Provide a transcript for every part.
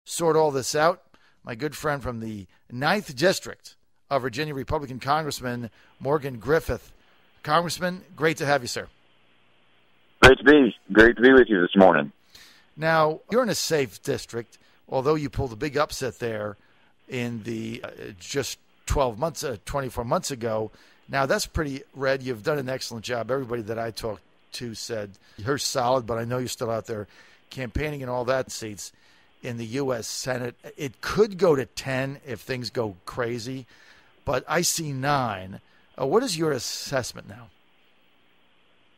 sort all this out. My good friend from the 9th District of Virginia, Republican Congressman Morgan Griffith. Congressman, great to have you, sir. Great to be with you this morning. Now, you're in a safe district, although you pulled a big upset there in the just 24 months ago. Now, that's pretty red. You've done an excellent job. Everybody that I talked to said you're solid, but I know you're still out there campaigning in all that seats in the U.S. Senate. It could go to 10 if things go crazy, but I see 9. What is your assessment now?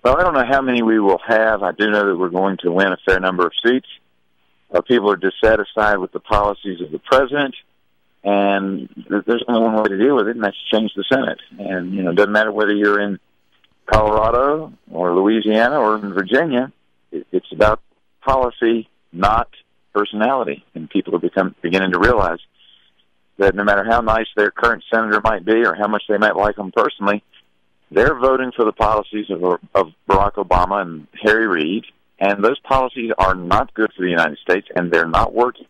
Well, I don't know how many we will have. I do know that we're going to win a fair number of seats. People are dissatisfied with the policies of the president, and there's only one way to deal with it, and that's to change the Senate. And, it doesn't matter whether you're in Colorado or Louisiana or in Virginia. It's about policy, not personality. And people are beginning to realize that no matter how nice their current senator might be or how much they might like them personally, they're voting for the policies of Barack Obama and Harry Reid, and those policies are not good for the United States, and they're not working.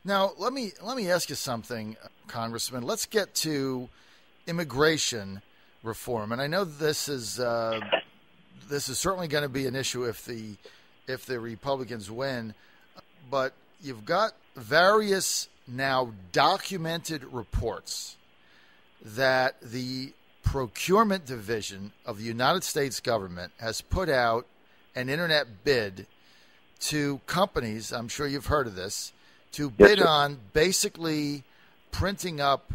Now, let me ask you something, Congressman. Let's get to immigration reform, and I know this is certainly going to be an issue if the Republicans win, but you've got various now documented reports that the Procurement Division of the United States government has put out an internet bid to companies, I'm sure you've heard of this, to bid on basically printing up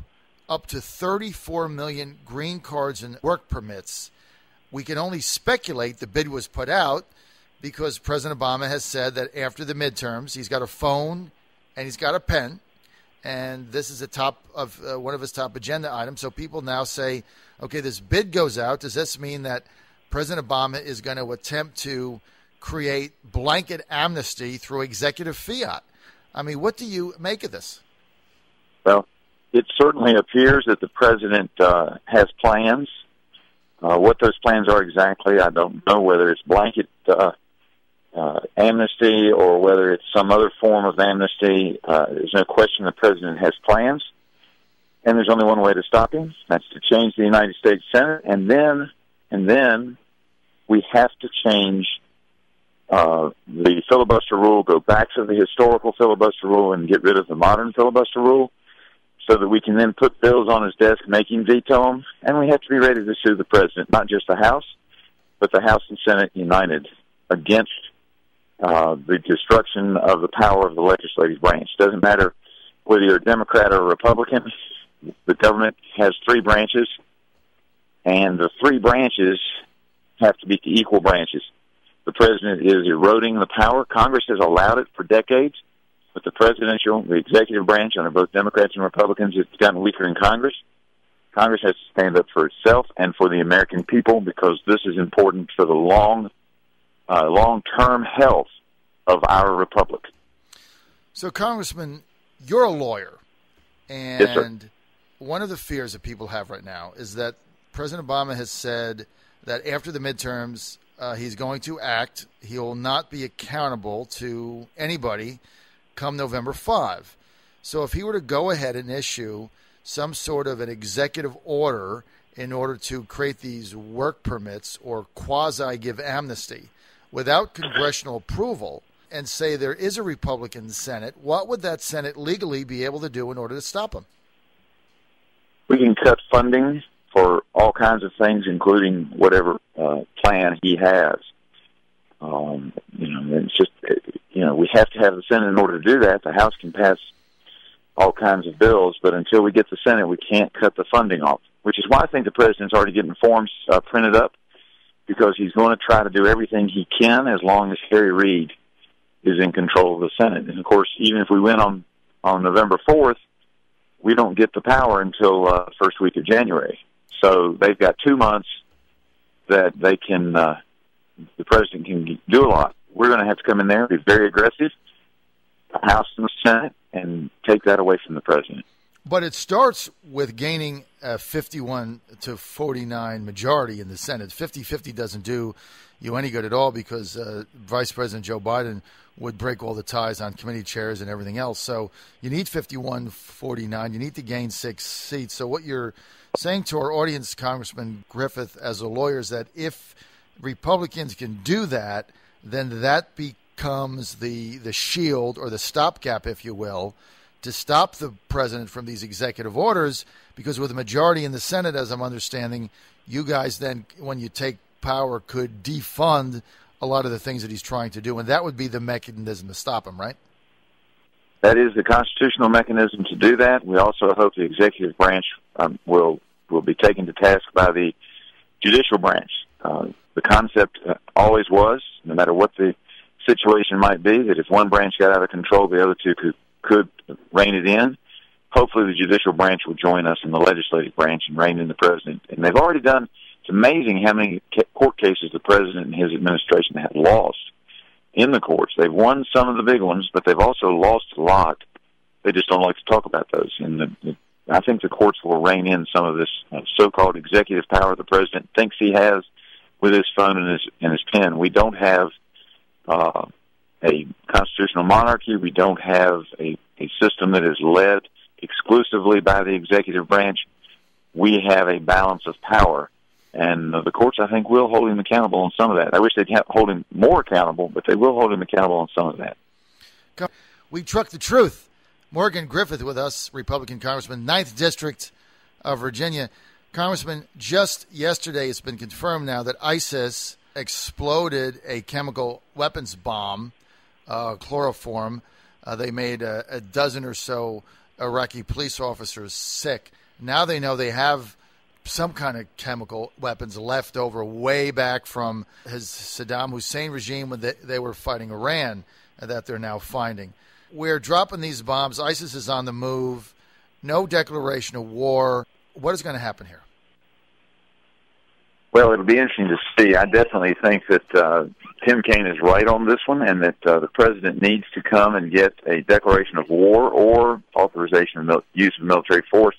to 34 million green cards and work permits. We can only speculate the bid was put out because President Obama has said that after the midterms, he's got a phone and he's got a pen, and this is one of his top agenda items. So people now say, okay, this bid goes out. Does this mean that President Obama is going to attempt to create blanket amnesty through executive fiat? I mean, what do you make of this? Well, it certainly appears that the president has plans. What those plans are exactly, I don't know, whether it's blanket amnesty or whether it's some other form of amnesty. There's no question the president has plans. And there's only one way to stop him. That's to change the United States Senate, and then we have to change the filibuster rule, go back to the historical filibuster rule, and get rid of the modern filibuster rule, so that we can then put bills on his desk, make him veto them, and we have to be ready to sue the president, not just the House, but the House and Senate united against the destruction of the power of the legislative branch. Doesn't matter whether you're a Democrat or a Republican. The government has 3 branches, and the 3 branches have to be equal branches. The president is eroding the power. Congress has allowed it for decades, but the executive branch, under both Democrats and Republicans, has gotten weaker in Congress. Congress has to stand up for itself and for the American people, because this is important for the long-term health of our republic. So, Congressman, you're a lawyer, and yes, sir. One of the fears that people have right now is that President Obama has said that after the midterms, he's going to act. He will not be accountable to anybody come November 5. So if he were to go ahead and issue some sort of an executive order in order to create these work permits or quasi-give amnesty without congressional approval and say there is a Republican Senate, what would that Senate legally be able to do in order to stop him? We can cut funding for all kinds of things, including whatever plan he has. It's just, we have to have the Senate in order to do that. The House can pass all kinds of bills, but until we get the Senate, we can't cut the funding off, which is why I think the president's already getting forms printed up, because he's going to try to do everything he can as long as Harry Reid is in control of the Senate. And, of course, even if we win on November 4th, we don't get the power until first week of January. So they've got 2 months that they can, the president can do a lot. We're going to have to come in there, be very aggressive, the House and the Senate, and take that away from the president. But it starts with gaining a 51 to 49 majority in the Senate. 50-50 doesn't do you any good at all because Vice President Joe Biden would break all the ties on committee chairs and everything else. So you need 51-49. You need to gain 6 seats. So what you're saying to our audience, Congressman Griffith, as a lawyer, is that if Republicans can do that, then that becomes the shield or the stopgap, if you will, to stop the president from these executive orders, because with a majority in the Senate, as I'm understanding, you guys then, when you take power, could defund a lot of the things that he's trying to do, and that would be the mechanism to stop him, right? That is the constitutional mechanism to do that. We also hope the executive branch will be taken to task by the judicial branch. The concept always was, no matter what the situation might be, that if one branch got out of control, the other two could rein it in. Hopefully the judicial branch will join us in the legislative branch and rein in the president. And they've already done. It's amazing how many court cases the president and his administration have lost in the courts. They've won some of the big ones, but they've also lost a lot. They just don't like to talk about those. And I think the courts will rein in some of this so-called executive power the president thinks he has with his phone and his pen. We don't have a constitutional monarchy. We don't have a system that is led exclusively by the executive branch. We have a balance of power. And the courts, I think, will hold him accountable on some of that. I wish they'd hold him more accountable, but they will hold him accountable on some of that. We truck the truth. Morgan Griffith with us, Republican Congressman, 9th District of Virginia. Congressman, just yesterday it's been confirmed now that ISIS exploded a chemical weapons bomb, chloroform. They made a dozen or so Iraqi police officers sick. Now they know they have some kind of chemical weapons left over way back from his Saddam Hussein regime when they were fighting Iran that they're now finding. We're dropping these bombs. ISIS is on the move. No declaration of war. What is going to happen here? Well, it'll be interesting to see. I definitely think that Tim Kaine is right on this one, and that the president needs to come and get a declaration of war or authorization of use of military force,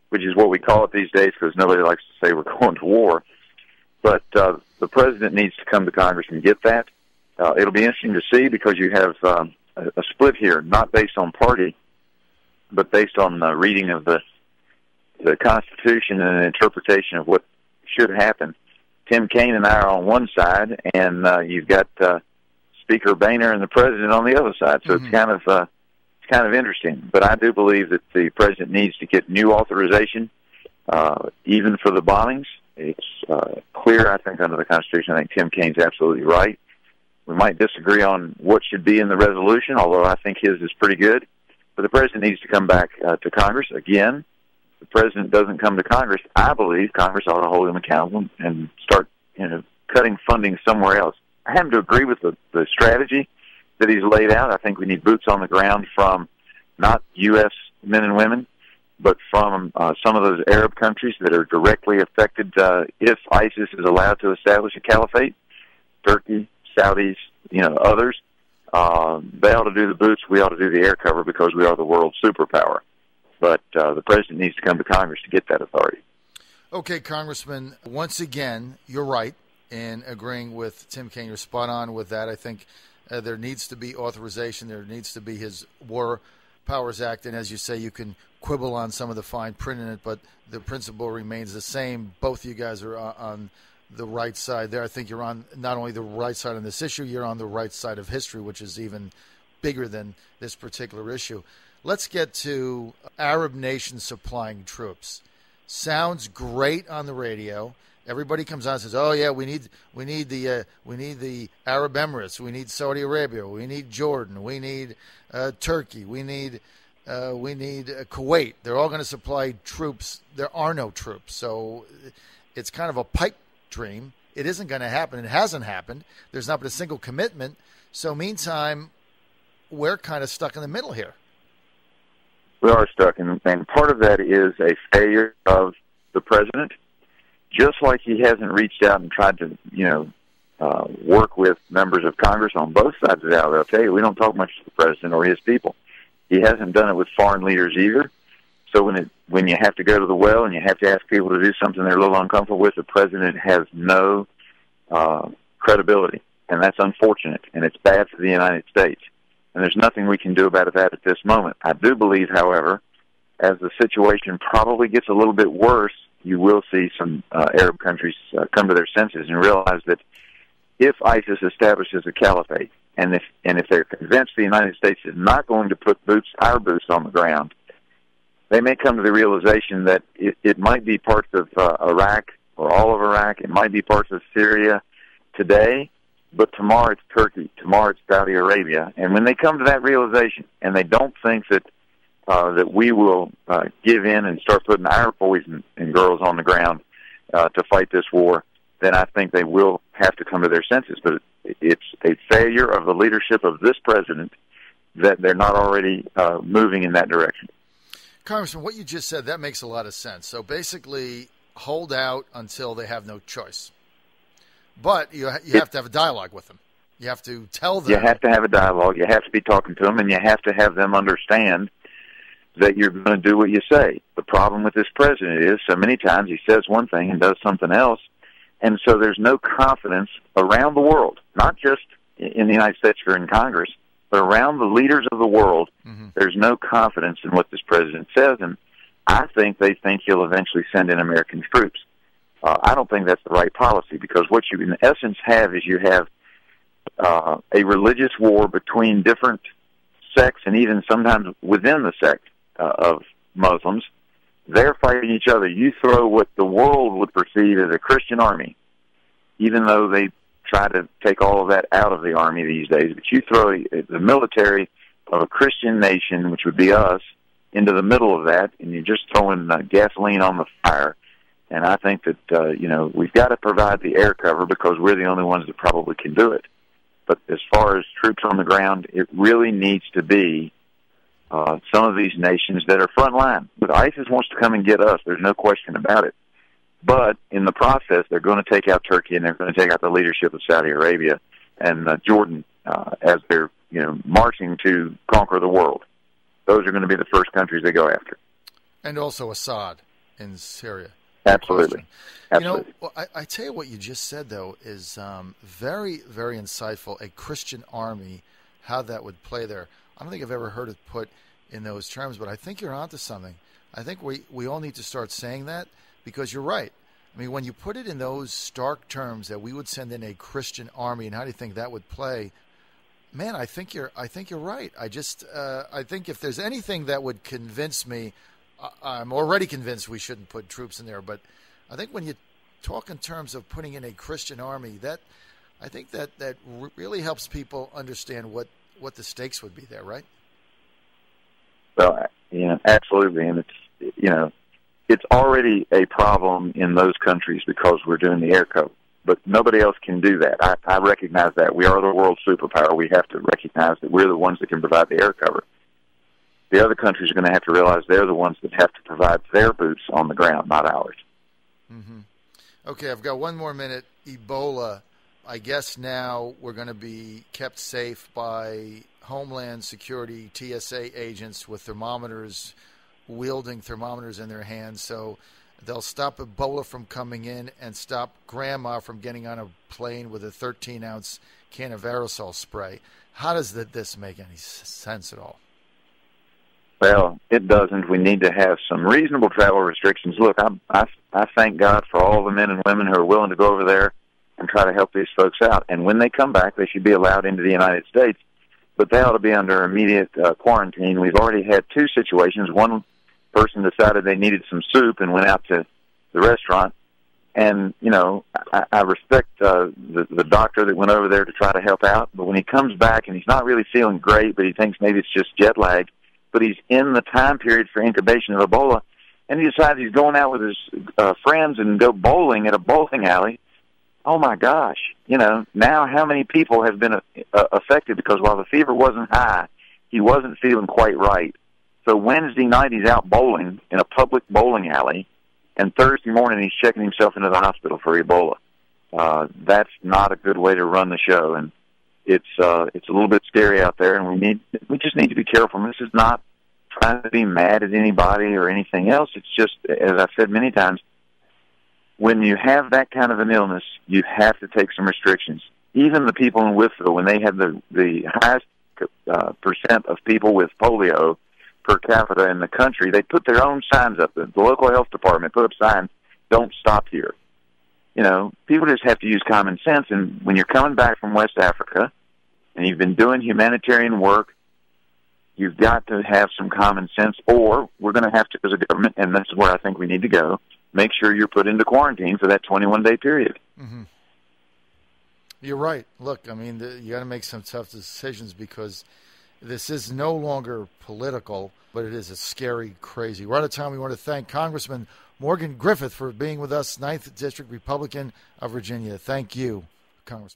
which is what we call it these days because nobody likes to say we're going to war. But the president needs to come to Congress and get that. It'll be interesting to see because you have a split here, not based on party, but based on reading of the Constitution and an interpretation of what should happen. Tim Kaine and I are on one side, and you've got Speaker Boehner and the president on the other side. So it's kind of interesting. But I do believe that the president needs to get new authorization, even for the bombings. It's clear, I think, under the Constitution. I think Tim Kaine's absolutely right. We might disagree on what should be in the resolution, although I think his is pretty good. But the president needs to come back to Congress. Again, if the president doesn't come to Congress, I believe Congress ought to hold him accountable and start cutting funding somewhere else. I happen to agree with the strategy that he's laid out. I think we need boots on the ground from not U.S. men and women, but from some of those Arab countries that are directly affected if ISIS is allowed to establish a caliphate. Turkey, Saudis, others. They ought to do the boots. We ought to do the air cover because we are the world superpower. But the president needs to come to Congress to get that authority. Okay, Congressman, once again, you're right in agreeing with Tim Kaine. You're spot on with that. I think there needs to be authorization. There needs to be his War Powers Act. And as you say, you can quibble on some of the fine print in it, but the principle remains the same. Both of you guys are on the right side there. I think you're on not only the right side on this issue, you're on the right side of history, which is even bigger than this particular issue. Let's get to Arab nations supplying troops. Sounds great on the radio. Everybody comes on and says, "Oh yeah, we need the Arab Emirates, we need Saudi Arabia, we need Jordan, we need Turkey, we need Kuwait. They're all going to supply troops. There are no troops, so it's kind of a pipe dream. It isn't going to happen. It hasn't happened. There's not been a single commitment. So meantime, we're kind of stuck in the middle here." We are stuck, and part of that is a failure of the president. Just like he hasn't reached out and tried to, work with members of Congress on both sides of the aisle. They'll tell you, we don't talk much to the president or his people. He hasn't done it with foreign leaders either. so when you have to go to the well and you have to ask people to do something they're a little uncomfortable with, the president has no credibility, and that's unfortunate, and it's bad for the United States. And there's nothing we can do about that at this moment. I do believe, however, as the situation probably gets a little bit worse, you will see some Arab countries come to their senses and realize that if ISIS establishes a caliphate, and if they're convinced the United States is not going to put our boots on the ground, they may come to the realization that it might be parts of Iraq or all of Iraq. It might be parts of Syria today, but tomorrow it's Turkey. Tomorrow it's Saudi Arabia. And when they come to that realization, and they don't think that we will give in and start putting our boys and girls on the ground to fight this war, then I think they will have to come to their senses. But it's a failure of the leadership of this president that they're not already moving in that direction. Congressman, what you just said, that makes a lot of sense. So basically, hold out until they have no choice. But you have to have a dialogue with them. You have to tell them. You have to have a dialogue. You have to be talking to them, and you have to have them understand that you're going to do what you say. The problem with this president is so many times he says one thing and does something else, and so there's no confidence around the world, not just in the United States or in Congress, but around the leaders of the world. Mm-hmm. There's no confidence in what this president says, and I think they think he'll eventually send in American troops. I don't think that's the right policy, because what you in essence have is you have a religious war between different sects, and even sometimes within the sect of Muslims. They're fighting each other. You throw what the world would perceive as a Christian army, even though they try to take all of that out of the army these days, but you throw the military of a Christian nation, which would be us, into the middle of that, and you're just throwing gasoline on the fire. And I think that, we've got to provide the air cover because we're the only ones that probably can do it. But as far as troops on the ground, it really needs to be some of these nations that are front line. But ISIS wants to come and get us. There's no question about it. But in the process, they're going to take out Turkey, and they're going to take out the leadership of Saudi Arabia and Jordan as they're, marching to conquer the world. Those are going to be the first countries they go after. And also Assad in Syria. Absolutely. Absolutely. I tell you what you just said, though, is very, very insightful. A Christian army, how that would play there. I don't think I've ever heard it put in those terms, but I think you're onto something. I think we all need to start saying that, because you're right. I mean, when you put it in those stark terms that we would send in a Christian army, and how do you think that would play? Man, I think you're right. I think if there's anything that would convince me, I'm already convinced we shouldn't put troops in there. But I think when you talk in terms of putting in a Christian army, I think that really helps people understand what the stakes would be there, right? Well, absolutely, and it's already a problem in those countries because we're doing the air cover. But nobody else can do that. I recognize that. We are the world superpower. We have to recognize that we're the ones that can provide the air cover. The other countries are going to have to realize they're the ones that have to provide their boots on the ground, not ours. Mm-hmm. Okay, I've got one more minute. Ebola. I guess now we're going to be kept safe by Homeland Security, TSA agents with wielding thermometers in their hands, so they'll stop Ebola from coming in and stop Grandma from getting on a plane with a 13-ounce can of aerosol spray. How does this make any sense at all? Well, it doesn't. We need to have some reasonable travel restrictions. Look, I thank God for all the men and women who are willing to go over there and try to help these folks out. And when they come back, they should be allowed into the United States, but they ought to be under immediate quarantine. We've already had two situations. One person decided they needed some soup and went out to the restaurant. And, I respect the doctor that went over there to try to help out, but when he comes back and he's not really feeling great, but he thinks maybe it's just jet lag, but he's in the time period for incubation of Ebola, and he decides he's going out with his friends and go bowling at a bowling alley. Oh, my gosh. Now how many people have been affected because while the fever wasn't high, he wasn't feeling quite right. So Wednesday night he's out bowling in a public bowling alley, and Thursday morning he's checking himself into the hospital for Ebola. That's not a good way to run the show, and it's a little bit scary out there, and we just need to be careful. This is not trying to be mad at anybody or anything else. It's just, as I've said many times, when you have that kind of an illness, you have to take some restrictions. Even the people in Whitfield, when they had the highest percent of people with polio per capita in the country, they put their own signs up. The local health department put up signs, "Don't stop here." You know, people just have to use common sense. And when you're coming back from West Africa and you've been doing humanitarian work, you've got to have some common sense, or we're going to have to, as a government, and this is where I think we need to go, make sure you're put into quarantine for that 21-day period. Mm-hmm. You're right. Look, I mean, you got to make some tough decisions because this is no longer political, but it is a scary, crazy. We're out of time. We want to thank Congressman Morgan Griffith for being with us, 9th District Republican of Virginia. Thank you, Congressman.